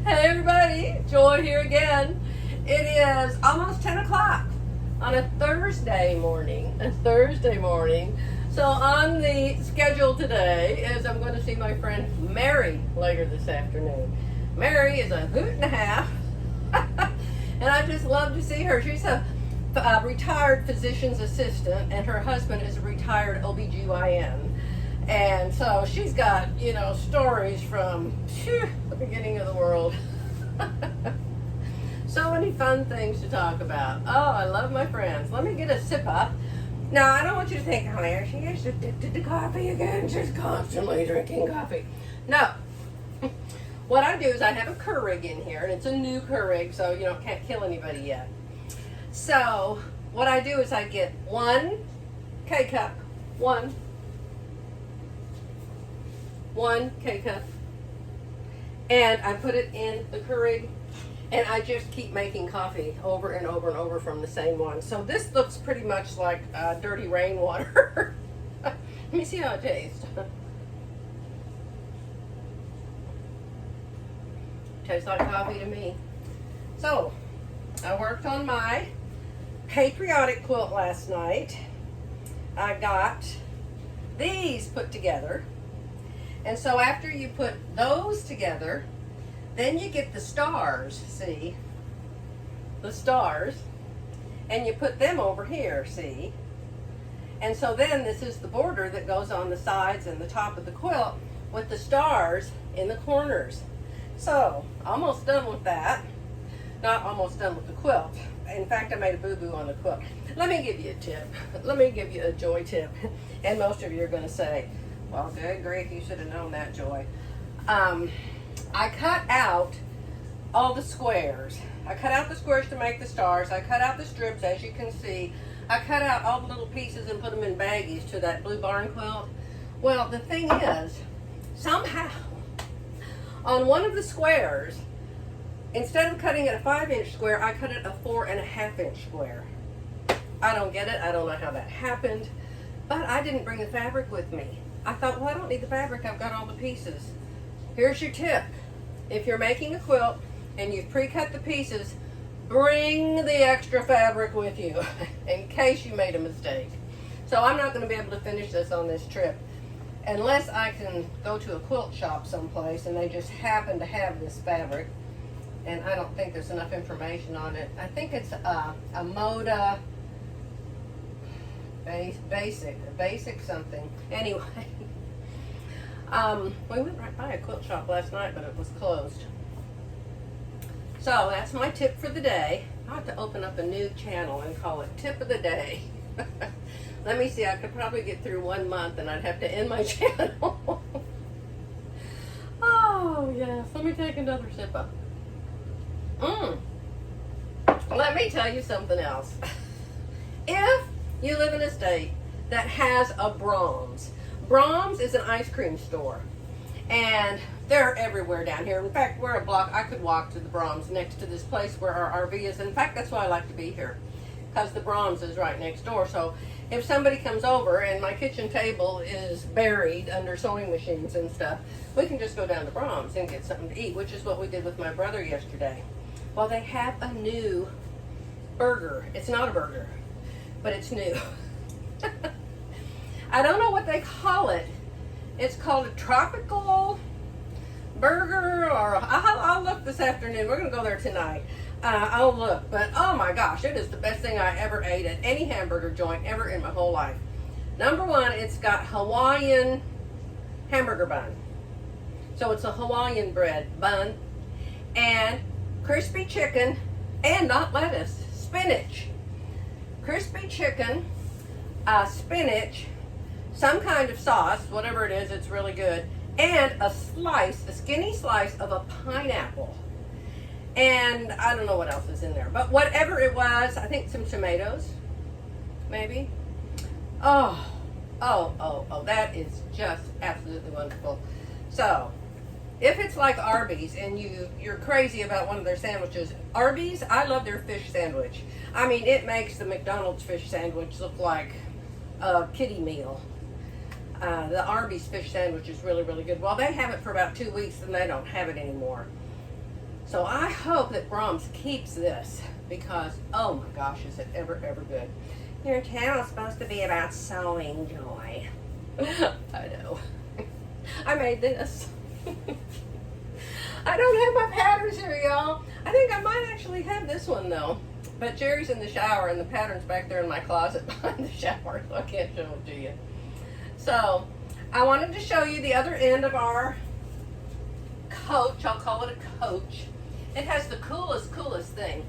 Hey everybody, Joy here again. It is almost 10 o'clock on a Thursday morning. So on the schedule today is I'm going to see my friend Mary later this afternoon. Mary is a hoot and a half, and I just love to see her. She's a retired physician's assistant, and her husband is a retired OBGYN. And so she's got, stories from the beginning of the world. So many fun things to talk about. Oh, I love my friends. Let me get a sip up. Now, I don't want you to think, oh, there she is addicted to coffee again. She's constantly drinking coffee. No. What I do is I have a Keurig in here, and it's a new Keurig, so, can't kill anybody yet. So, what I do is I get one K-cup, one K-cup, and I put it in the Keurig, and I just keep making coffee over and over and over from the same one. So this looks pretty much like dirty rainwater. Let me see how it tastes. Tastes like coffee to me. So, I worked on my patriotic quilt last night. I got these put together. And so after you put those together, then you get the stars, see? The stars. And you put them over here, see? And so then this is the border that goes on the sides and the top of the quilt with the stars in the corners. So, almost done with that. Not almost done with the quilt. In fact, I made a boo-boo on the quilt. Let me give you a tip. Let me give you a Joy tip. And most of you are going to say, well, good grief, you should have known that, Joy. I cut out all the squares. I cut out the squares to make the stars. I cut out the strips, as you can see. I cut out all the little pieces and put them in baggies to that blue barn quilt. Well, the thing is, somehow, on one of the squares, instead of cutting it a 5-inch square, I cut it a 4.5-inch square. I don't get it. I don't know how that happened. But I didn't bring the fabric with me. I thought, well, I don't need the fabric. I've got all the pieces. Here's your tip. If you're making a quilt and you've pre-cut the pieces, bring the extra fabric with you in case you made a mistake. So I'm not going to be able to finish this on this trip unless I can go to a quilt shop someplace and they just happen to have this fabric. And I don't think there's enough information on it. I think it's a Moda basic something. Anyway, we went right by a quilt shop last night, but it was closed. So that's my tip for the day. I have to open up a new channel and call it Tip of the Day. Let me see, I could probably get through 1 month and I'd have to end my channel. Oh, yes. Let me take another sip up. Let me tell you something else. If you live in a state that has a Brahms. Brahms is an ice cream store. And they're everywhere down here. In fact, we're a block. I could walk to the Brahms next to this place where our RV is. In fact, that's why I like to be here. Because the Brahms is right next door. So if somebody comes over and my kitchen table is buried under sewing machines and stuff, we can just go down to Brahms and get something to eat, which is what we did with my brother yesterday. Well, they have a new burger. It's not a burger, but it's new. I don't know what they call it. It's called a tropical burger, or I'll look this afternoon. We're going to go there tonight. I'll look, but oh my gosh, it is the best thing I ever ate at any hamburger joint ever in my whole life. Number one, it's got Hawaiian hamburger bun. So it's a Hawaiian bread bun and crispy chicken and not lettuce, spinach. Crispy chicken, spinach, some kind of sauce, whatever it is, it's really good, and a skinny slice of a pineapple. And I don't know what else is in there, but whatever it was, I think some tomatoes, maybe. Oh, that is just absolutely wonderful. So, if it's like Arby's and you're crazy about one of their sandwiches, Arby's, I love their fish sandwich. I mean, it makes the McDonald's fish sandwich look like a kiddie meal. The Arby's fish sandwich is really, really good. Well, they have it for about 2 weeks and they don't have it anymore. So I hope that Brahms keeps this because, oh my gosh, is it ever good. Your channel is supposed to be about sewing, Joy. I know. I made this. I don't have my patterns here, y'all. I think I might actually have this one though. But Jerry's in the shower and the pattern's back there in my closet behind the shower, so I can't show them to you. So I wanted to show you the other end of our coach. I'll call it a coach. It has the coolest thing.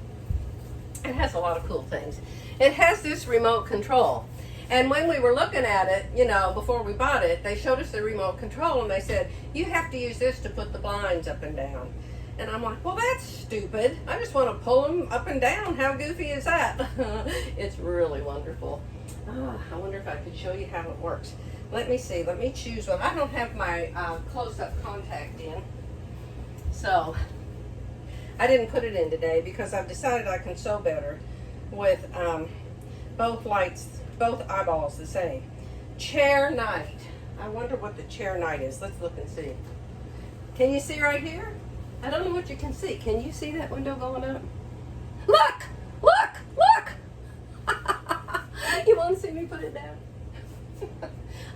It has a lot of cool things. It has this remote control. And when we were looking at it, you know, before we bought it, they showed us the remote control and they said, you have to use this to put the blinds up and down. And I'm like, well, that's stupid. I just want to pull them up and down. How goofy is that? It's really wonderful. Oh, I wonder if I could show you how it works. Let me see. Let me choose one. I don't have my close-up contact in. So I didn't put it in today because I've decided I can sew better with both eyeballs the same. Chair night. I wonder what the chair night is. Let's look and see. Can you see right here? I don't know what you can see. Can you see that window going up? Look! Look! Look! You want to see me put it down?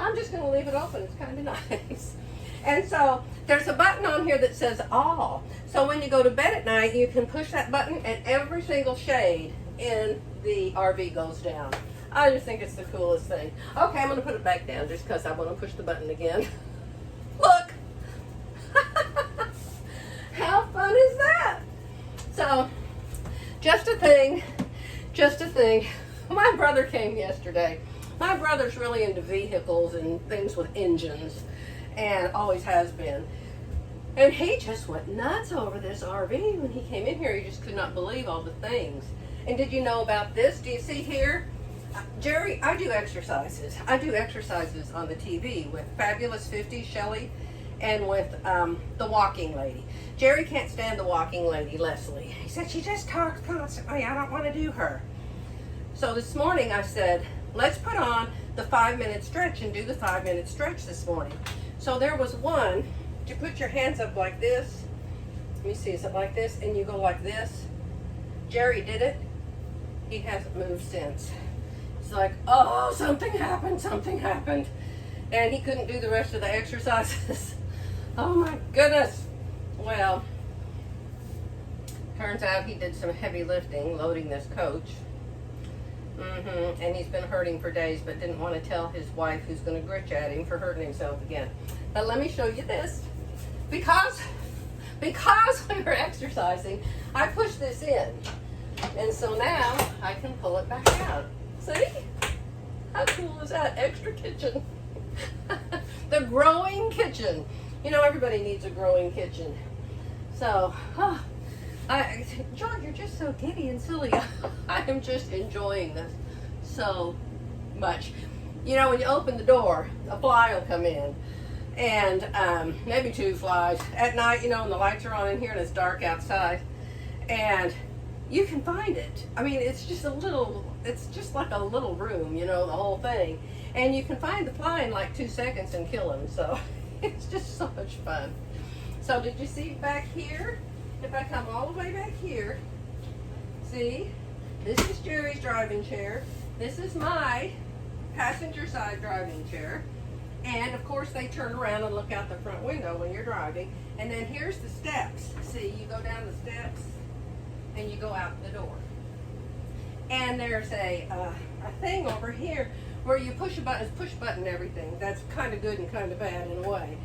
I'm just going to leave it open. It's kind of nice. And so there's a button on here that says all. So when you go to bed at night, you can push that button and every single shade in the RV goes down. I just think it's the coolest thing. Okay, I'm going to put it back down just because I want to push the button again. Look! How fun is that? So, just a thing. My brother came yesterday. My brother's really into vehicles and things with engines, and always has been. And he just went nuts over this RV when he came in here. He just could not believe all the things. And did you know about this? Do you see here? Jerry, I do exercises. I do exercises on the TV with Fabulous 50, Shelley, and with the walking lady. Jerry can't stand the walking lady, Leslie. He said, she just talks constantly. I don't want to do her. So this morning I said, let's put on the 5-minute stretch and do the 5-minute stretch this morning. So there was one, you put your hands up like this. Let me see, is it like this? And you go like this. Jerry did it. He hasn't moved since. It's like, oh, something happened. And he couldn't do the rest of the exercises. Oh my goodness. Well, turns out he did some heavy lifting loading this coach. And he's been hurting for days, but didn't want to tell his wife, who's going to gritch at him for hurting himself again. But let me show you this. Because we were exercising, I pushed this in. And so now I can pull it back out. See? How cool is that? Extra kitchen. The growing kitchen. You know, everybody needs a growing kitchen. So, George, you're just so giddy and silly. I am just enjoying this so much. You know, when you open the door, a fly will come in. And maybe 2 flies. At night, you know, when the lights are on in here and it's dark outside. And you can find it. I mean, it's just like a little room, you know, the whole thing. And you can find the fly in like 2 seconds and kill him. So it's just so much fun. So did you see back here? If I come all the way back here, see, this is Jerry's driving chair. This is my passenger side driving chair. And of course they turn around and look out the front window when you're driving. And then here's the steps. See, you go down the steps and you go out the door. And there's a thing over here where you push a button. It's push button everything. That's kind of good and kind of bad in a way.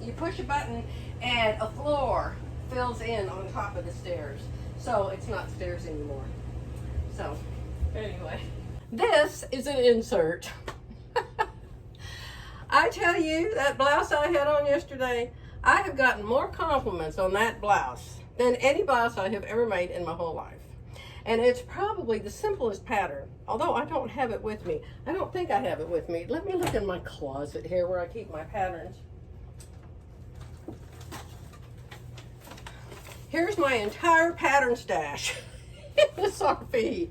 You push a button and a floor fills in on top of the stairs. So it's not stairs anymore. So anyway, this is an insert. I tell you, that blouse I had on yesterday, I have gotten more compliments on that blouse than any blouse I have ever made in my whole life. And it's probably the simplest pattern, although I don't have it with me. I don't think I have it with me. Let me look in my closet here where I keep my patterns. Here's my entire pattern stash in this RV.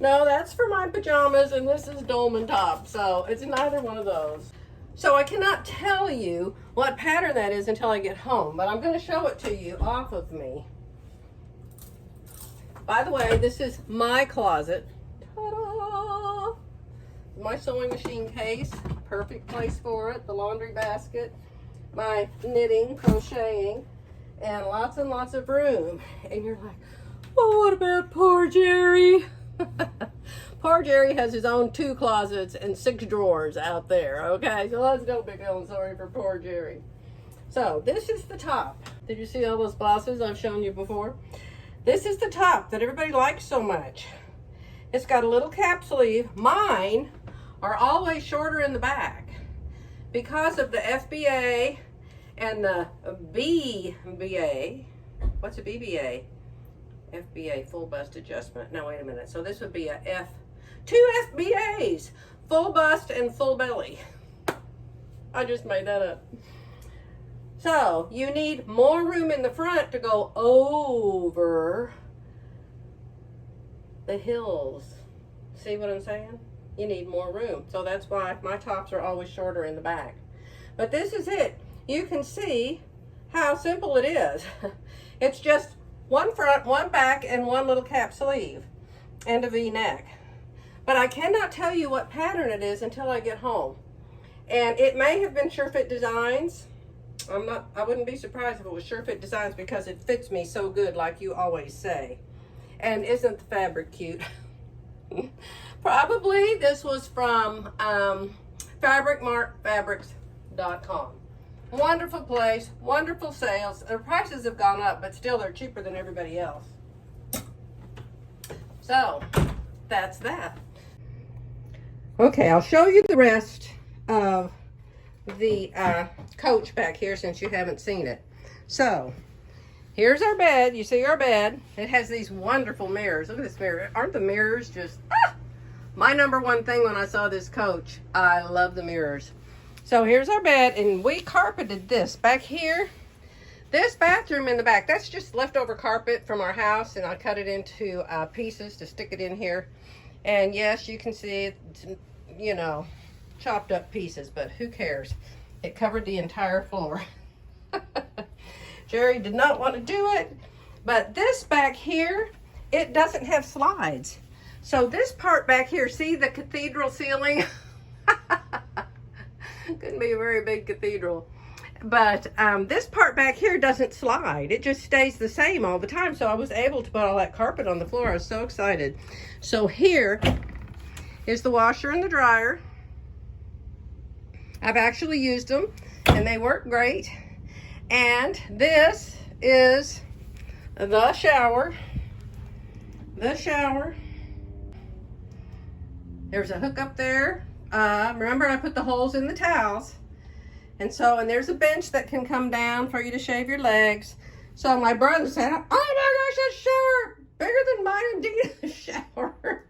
No, that's for my pajamas, and this is Dolman top, so it's neither one of those. So I cannot tell you what pattern that is until I get home, but I'm going to show it to you off of me. By the way, this is my closet. Ta-da! My sewing machine case, perfect place for it. The laundry basket, my knitting, crocheting, and lots of room. And you're like, well, what about poor Jerry? Poor Jerry has his own 2 closets and 6 drawers out there, okay? So let's go big feeling sorry for poor Jerry. So this is the top. Did you see all those blouses I've shown you before? This is the top that everybody likes so much. It's got a little cap sleeve. Mine are always shorter in the back because of the FBA and the BBA. What's a BBA? FBA, full bust adjustment. No, wait a minute. So this would be a 2 FBAs, full bust and full belly. I just made that up. So you need more room in the front to go over the hills. See what I'm saying? You need more room. So that's why my tops are always shorter in the back. But this is it. You can see how simple it is. It's just 1 front, 1 back, and 1 little cap sleeve and a V-neck. But I cannot tell you what pattern it is until I get home. And it may have been SureFit Designs. I wouldn't be surprised if it was SureFit Designs because it fits me so good, like you always say. And isn't the fabric cute? Probably this was from fabricmartfabrics.com. Wonderful place, wonderful sales. Their prices have gone up, but still they're cheaper than everybody else. So that's that. Okay, I'll show you the rest of the coach back here since you haven't seen it. So here's our bed. You see our bed. It has these wonderful mirrors. Look at this mirror. Aren't the mirrors just my #1 thing when I saw this coach? I love the mirrors. So here's our bed, and we carpeted this back here. This bathroom in the back, that's just leftover carpet from our house, and I cut it into pieces to stick it in here. And yes, you can see it, you know, chopped up pieces, but who cares? It covered the entire floor. Jerry did not want to do it, but this back here, it doesn't have slides. So this part back here, see the cathedral ceiling? Couldn't be a very big cathedral. But this part back here doesn't slide. It just stays the same all the time. So I was able to put all that carpet on the floor. I was so excited. So here is the washer and the dryer. I've actually used them and they work great. And this is the shower. The shower. There's a hook up there. Remember I put the holes in the towels. And there's a bench that can come down for you to shave your legs. So my brother said, oh my gosh, that shower, bigger than mine indeed, a shower.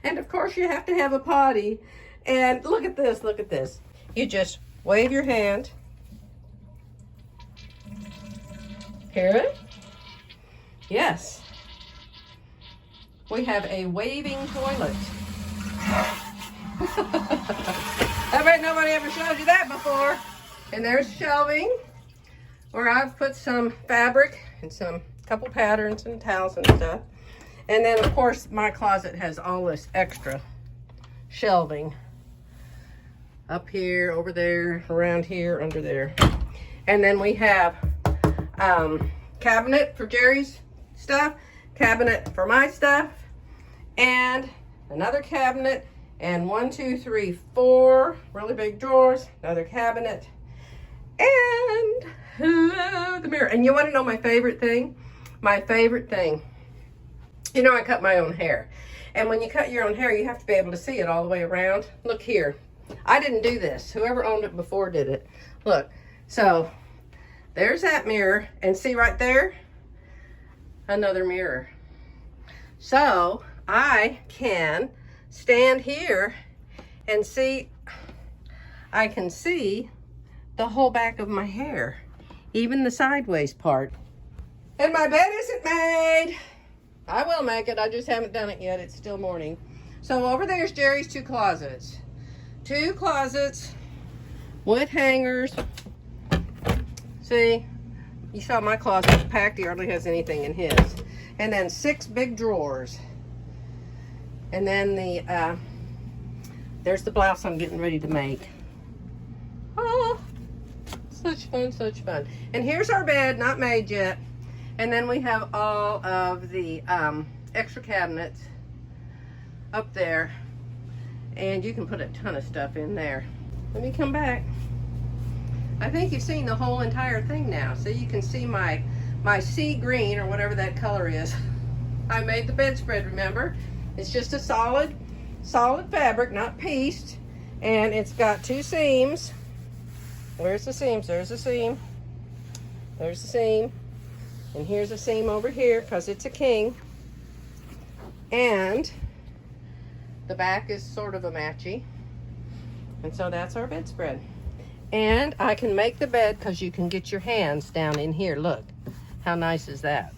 And of course you have to have a potty. And look at this, look at this. You just wave your hand. Hear it? Yes. We have a waving toilet. I bet nobody ever showed you that before. And there's shelving where I've put some fabric and some couple patterns and towels and stuff. And then of course my closet has all this extra shelving up here, over there, around here, under there. And then we have cabinet for Jerry's stuff, cabinet for my stuff, and another cabinet, and 1, 2, 3, 4 really big drawers, another cabinet, and the mirror. And you want to know my favorite thing? My favorite thing. You know I cut my own hair. And when you cut your own hair, you have to be able to see it all the way around. Look here. I didn't do this. Whoever owned it before did it. Look. So, there's that mirror. And see right there? Another mirror. So, I can stand here and see, I can see the whole back of my hair, even the sideways part. And my bed isn't made. I will make it, I just haven't done it yet. It's still morning. So over there's Jerry's 2 closets. 2 closets with hangers. See, you saw my closet packed. He hardly has anything in his. And then 6 big drawers. And then there's the blouse I'm getting ready to make. Oh, such fun, such fun. And here's our bed, not made yet. And then we have all of the extra cabinets up there. And you can put a ton of stuff in there. Let me come back. I think you've seen the whole entire thing now. So you can see my sea green, or whatever that color is. I made the bedspread, remember? It's just a solid fabric, not pieced. And it's got 2 seams. Where's the seams? There's a seam. There's the seam. And here's a seam over here, because it's a king. And the back is sort of a matchy. And so that's our bedspread. And I can make the bed, because you can get your hands down in here. Look, how nice is that?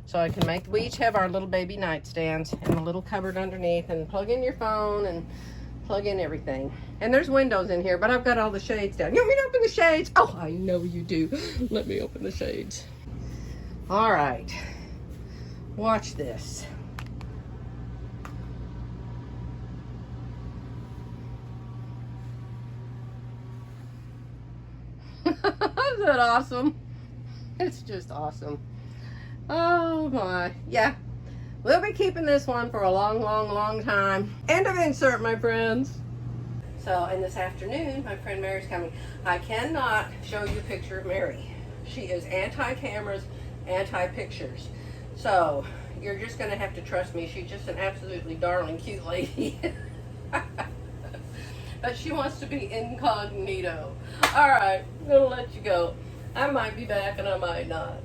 So I can make, we each have our little baby nightstands and a little cupboard underneath, and plug in your phone and plug in everything. And there's windows in here, but I've got all the shades down. You want me to open the shades? Oh, I know you do. Let me open the shades. All right, watch this. Isn't that awesome? It's just awesome. Oh my, yeah. We'll be keeping this one for a long, long, long time. End of insert, my friends. So, and this afternoon, my friend Mary's coming. I cannot show you a picture of Mary. She is anti-cameras, anti-pictures. So, you're just gonna have to trust me. She's just an absolutely darling, cute lady. But she wants to be incognito. All right, I'm gonna let you go. I might be back and I might not.